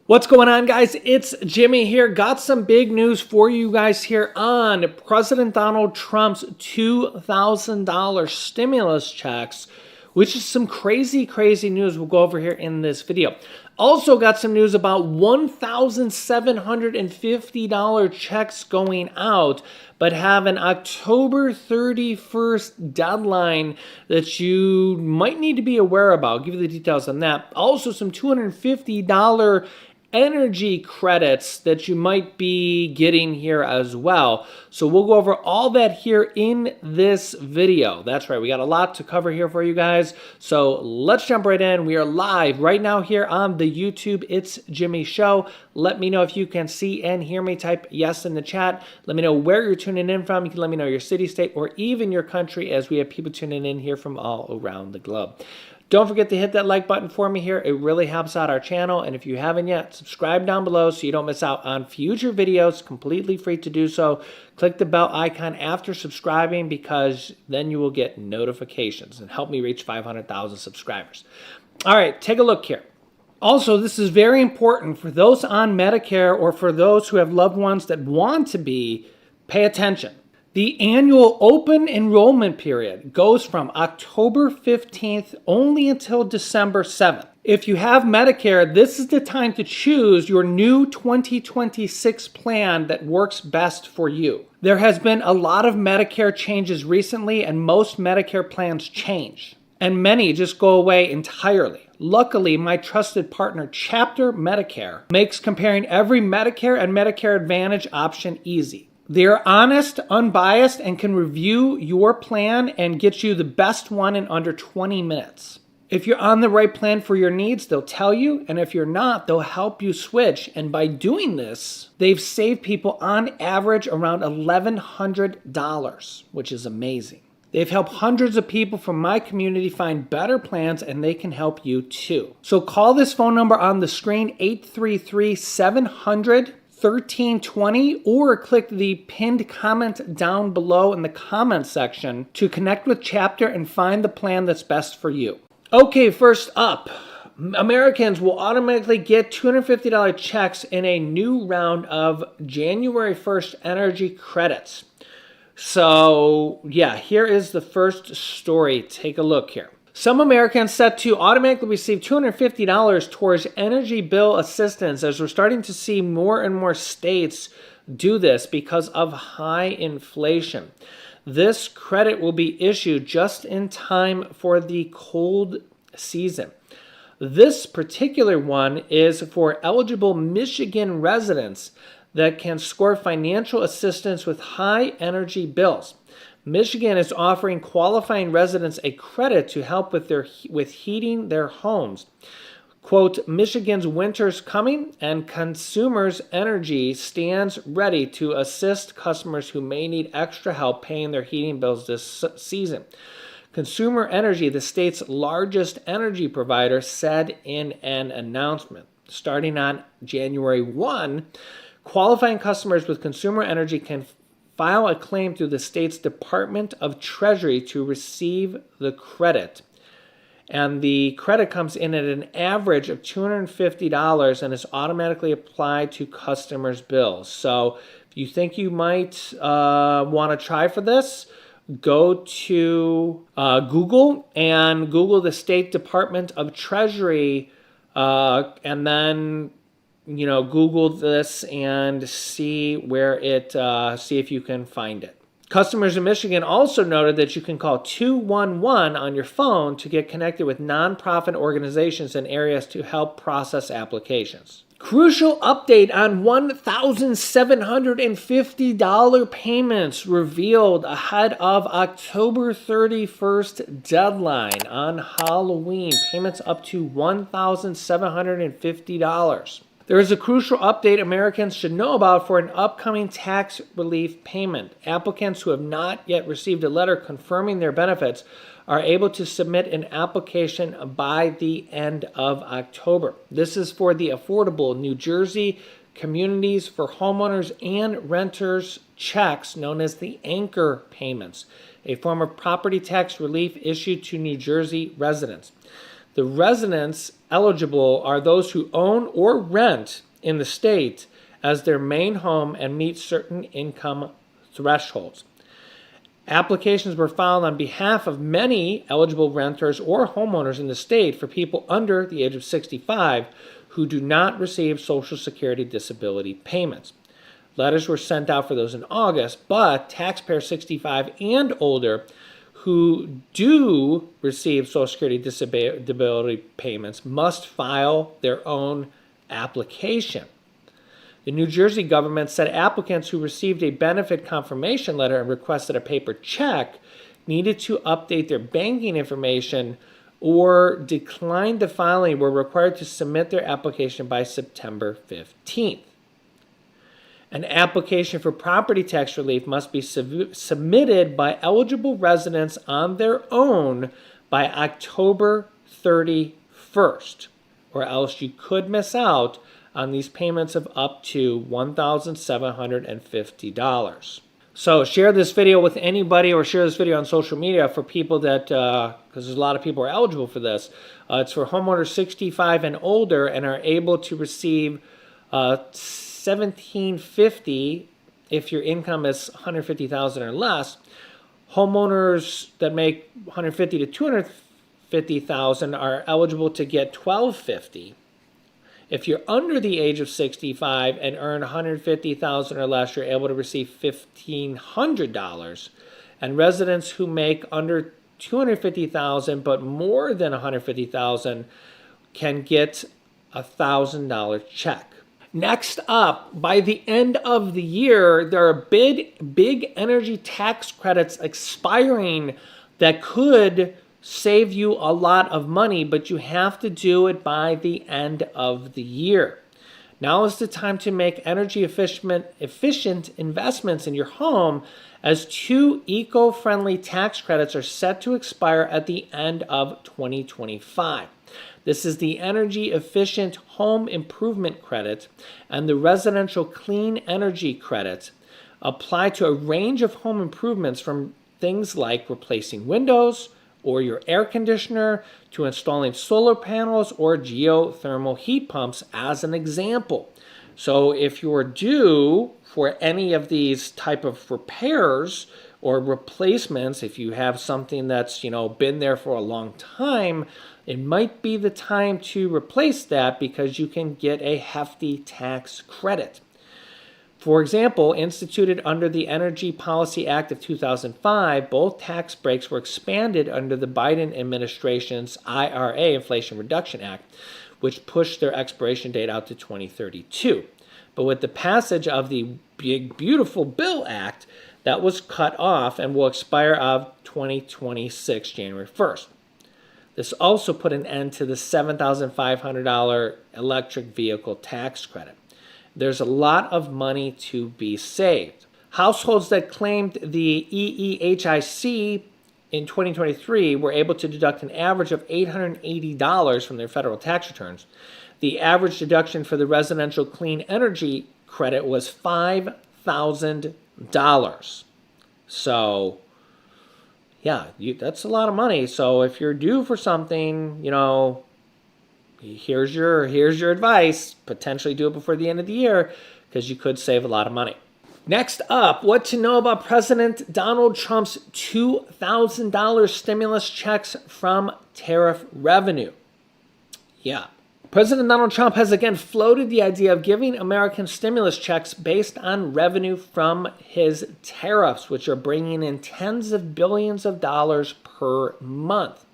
What's going on, guys? It's Jimmy here. Got some big news for you guys here on President Donald Trump's $2,000 stimulus checks, which is some crazy news we'll go over here in this video. Also got some news about $1,750 checks going out, but have an October 31st deadline that you might need to be aware about. I'll give you the details on that. Also some $250 energy credits that you might be getting here as well. So we'll go over all that here in this video. That's right, we got a lot to cover here for you guys. So let's jump right in. We are live right now here on the YouTube It's Jimmy Show. Let me know if you can see and hear me. Type yes in the chat. Let me know where you're tuning in from. You can let me know your city, state, or even your country, as we have people tuning in here from all around the globe. Don't forget to hit that like button for me here. It really helps out our channel. And if you haven't yet, subscribe down below so you don't miss out on future videos. Completely free to do so. Click the bell icon after subscribing, because then you will get notifications and help me reach 500,000 subscribers. All right, take a look here. Also, this is very important for those on Medicare or for those who have loved ones that want to be. Pay attention. The annual open enrollment period goes from October 15th only until December 7th. If you have Medicare, this is the time to choose your new 2026 plan that works best for you. There has been a lot of Medicare changes recently, and most Medicare plans change, and many just go away entirely. Luckily, my trusted partner, Chapter Medicare, makes comparing every Medicare and Medicare Advantage option easy. They're honest, unbiased, and can review your plan and get you the best one in under 20 minutes. If you're on the right plan for your needs, they'll tell you, and if you're not, they'll help you switch. And by doing this, they've saved people on average around $1,100, which is amazing. They've helped hundreds of people from my community find better plans, and they can help you too. So call this phone number on the screen, 833-700-1320, or click the pinned comment down below in the comment section to connect with Chapter and find the plan that's best for you. Okay, first up, Americans will automatically get $250 checks in a new round of January 1st energy credits. So yeah, here is the first story. Take a look here. Some Americans set to automatically receive $250 towards energy bill assistance, as we're starting to see more and more states do this because of high inflation. This credit will be issued just in time for the cold season. This particular one is for eligible Michigan residents that can score financial assistance with high energy bills. Michigan is offering qualifying residents a credit to help with heating their homes. Quote, Michigan's winter's coming, and Consumers Energy stands ready to assist customers who may need extra help paying their heating bills this season. Consumer Energy, the state's largest energy provider, said in an announcement. Starting on January 1, qualifying customers with Consumer Energy can file a claim through the state's Department of Treasury to receive the credit. And the credit comes in at an average of $250 and is automatically applied to customers' bills. So if you think you might want to try for this, go to Google and Google the State Department of Treasury, and then Google this and see where it, see if you can find it. Customers in Michigan also noted that you can call 211 on your phone to get connected with nonprofit organizations in areas to help process applications. Crucial update on $1,750 payments revealed ahead of October 31st deadline on Halloween. Payments up to $1,750. There is a crucial update Americans should know about for an upcoming tax relief payment. Applicants who have not yet received a letter confirming their benefits are able to submit an application by the end of October. This is for the affordable New Jersey Communities for Homeowners and Renters checks, known as the anchor payments, a form of property tax relief issued to New Jersey residents. The residents eligible are those who own or rent in the state as their main home and meet certain income thresholds. Applications were filed on behalf of many eligible renters or homeowners in the state for people under the age of 65 who do not receive Social Security disability payments. Letters were sent out for those in August, but taxpayers 65 and older who do receive Social Security disability payments must file their own application. The New Jersey government said applicants who received a benefit confirmation letter and requested a paper check needed to update their banking information or declined the filing were required to submit their application by September 15th. An application for property tax relief must be submitted by eligible residents on their own by October 31st, or else you could miss out on these payments of up to $1,750. So share this video with anybody or share this video on social media for people that, because there's a lot of people who are eligible for this. It's for homeowners 65 and older and are able to receive $1,750 if your income is $150,000 or less. Homeowners that make $150,000 to $250,000 are eligible to get $1,250. If you're under the age of 65 and earn $150,000 or less, you're able to receive $1,500. And residents who make under $250,000 but more than $150,000 can get a $1,000 check. Next up, by the end of the year, there are big energy tax credits expiring that could save you a lot of money, but you have to do it by the end of the year. Now is the time to make energy efficient investments in your home, as 2 eco-friendly tax credits are set to expire at the end of 2025. This is the Energy Efficient Home Improvement Credit and the Residential Clean Energy Credit. Apply to a range of home improvements, from things like replacing windows or your air conditioner to installing solar panels or geothermal heat pumps, as an example. So if you're due for any of these type of repairs or replacements, if you have something that's, been there for a long time, it might be the time to replace that because you can get a hefty tax credit. For example, instituted under the Energy Policy Act of 2005, both tax breaks were expanded under the Biden administration's IRA, Inflation Reduction Act, which pushed their expiration date out to 2032. But with the passage of the Big Beautiful Bill Act, that was cut off and will expire of 2026, January 1st. This also put an end to the $7,500 electric vehicle tax credit. There's a lot of money to be saved. Households that claimed the EEHIC in 2023 were able to deduct an average of $880 from their federal tax returns. The average deduction for the residential clean energy credit was $5,000. So, yeah, that's a lot of money. So if you're due for something, here's your advice. Potentially do it before the end of the year, because you could save a lot of money. Next up, what to know about President Donald Trump's $2,000 stimulus checks from tariff revenue. Yeah. President Donald Trump has again floated the idea of giving Americans stimulus checks based on revenue from his tariffs, which are bringing in tens of billions of dollars per month.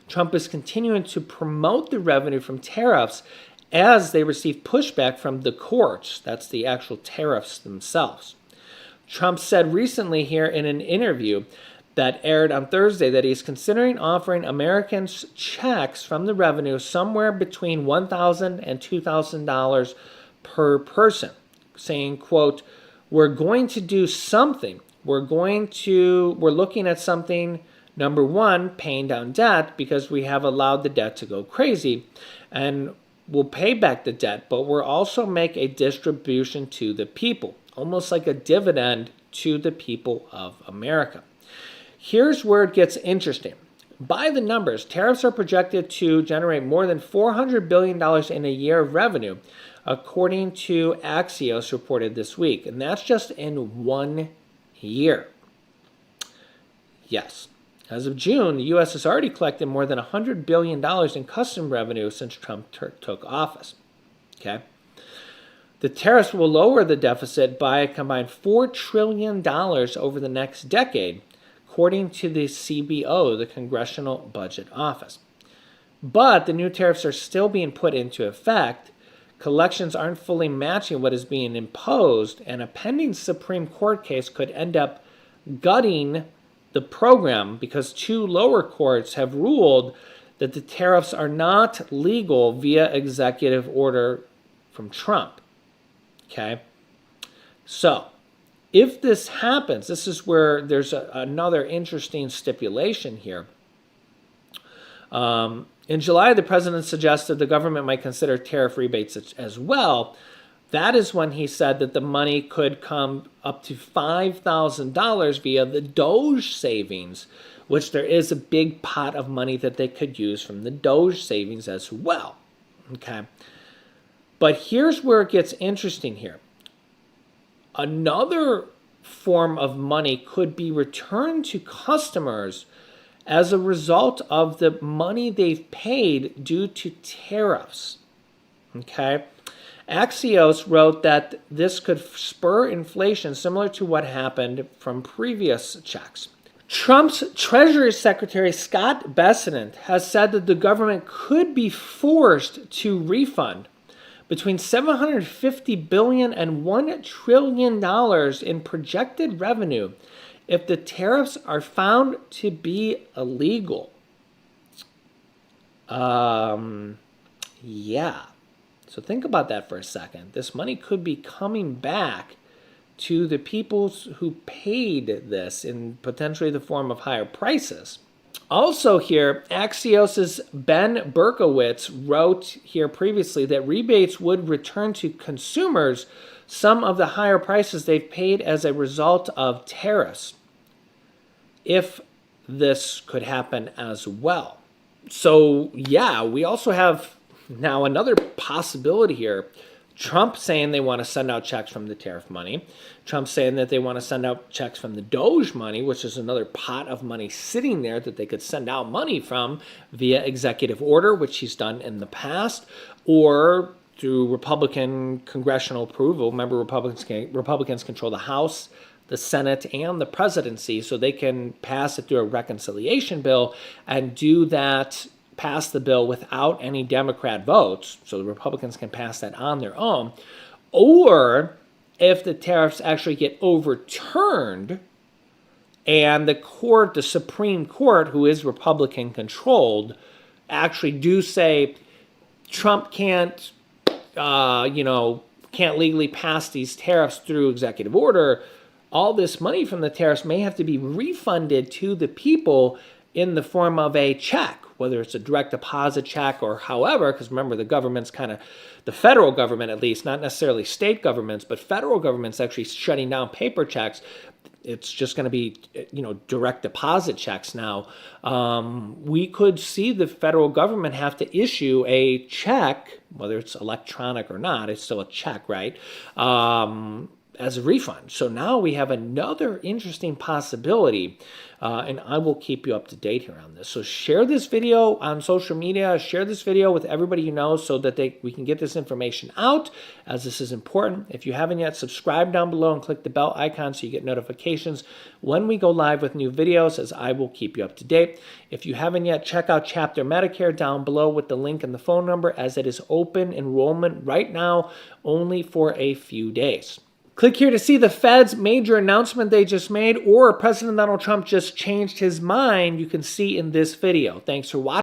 Trump is continuing to promote the revenue from tariffs as they receive pushback from the courts. That's the actual tariffs themselves. Trump said recently here in an interview that aired on Thursday that he's considering offering Americans checks from the revenue somewhere between $1,000 and $2,000 per person, saying, quote, "We're going to do something. We're looking at something. Number one, paying down debt, because we have allowed the debt to go crazy, and we'll pay back the debt, but we'll also make a distribution to the people, almost like a dividend to the people of America." Here's where it gets interesting. By the numbers, tariffs are projected to generate more than $400 billion in a year of revenue, according to Axios reported this week. And that's just in 1 year. Yes. As of June, the U.S. has already collected more than $100 billion in custom revenue since Trump took office. Okay. The tariffs will lower the deficit by a combined $4 trillion over the next decade, according to the CBO, the Congressional Budget Office. But the new tariffs are still being put into effect. Collections aren't fully matching what is being imposed, and a pending Supreme Court case could end up gutting the program because 2 lower courts have ruled that the tariffs are not legal via executive order from Trump. Okay? So, if this happens, this is where there's another interesting stipulation here. In July, the president suggested the government might consider tariff rebates as well. That is when he said that the money could come up to $5,000 via the DOGE savings, which there is a big pot of money that they could use from the DOGE savings as well. Okay. But here's where it gets interesting here. Another form of money could be returned to customers as a result of the money they've paid due to tariffs. Okay? Axios wrote that this could spur inflation similar to what happened from previous checks. Trump's Treasury Secretary Scott Bessent has said that the government could be forced to refund between $750 billion and $1 trillion in projected revenue if the tariffs are found to be illegal. Yeah. So think about that for a second. This money could be coming back to the people who paid this in potentially the form of higher prices. Also here, Axios' Ben Berkowitz wrote here previously that rebates would return to consumers some of the higher prices they've paid as a result of tariffs, if this could happen as well. So yeah, we also have now another possibility here. Trump saying they want to send out checks from the tariff money. Trump saying that they want to send out checks from the DOGE money, which is another pot of money sitting there that they could send out money from via executive order, which he's done in the past, or through Republican congressional approval. Remember, Republicans control the House, the Senate, and the presidency, so they can pass it through a reconciliation bill and do that, pass the bill without any Democrat votes, so the Republicans can pass that on their own. Or if the tariffs actually get overturned and the Supreme Court, who is Republican controlled, actually do say Trump can't legally pass these tariffs through executive order, all this money from the tariffs may have to be refunded to the people in the form of a check, whether it's a direct deposit check or however, because remember, the government's the federal government at least, not necessarily state governments, but federal government's actually shutting down paper checks. It's just going to be, direct deposit checks now. We could see the federal government have to issue a check, whether it's electronic or not, it's still a check, right? As a refund. So now we have another interesting possibility, and I will keep you up to date here on this. So share this video on social media, share this video with everybody you know so that we can get this information out, as this is important. If you haven't yet, subscribe down below and click the bell icon so you get notifications when we go live with new videos, as I will keep you up to date. If you haven't yet, check out Chapter Medicare down below with the link and the phone number, as it is open enrollment right now only for a few days. Click here to see the Fed's major announcement they just made, or President Donald Trump just changed his mind. You can see in this video. Thanks for watching.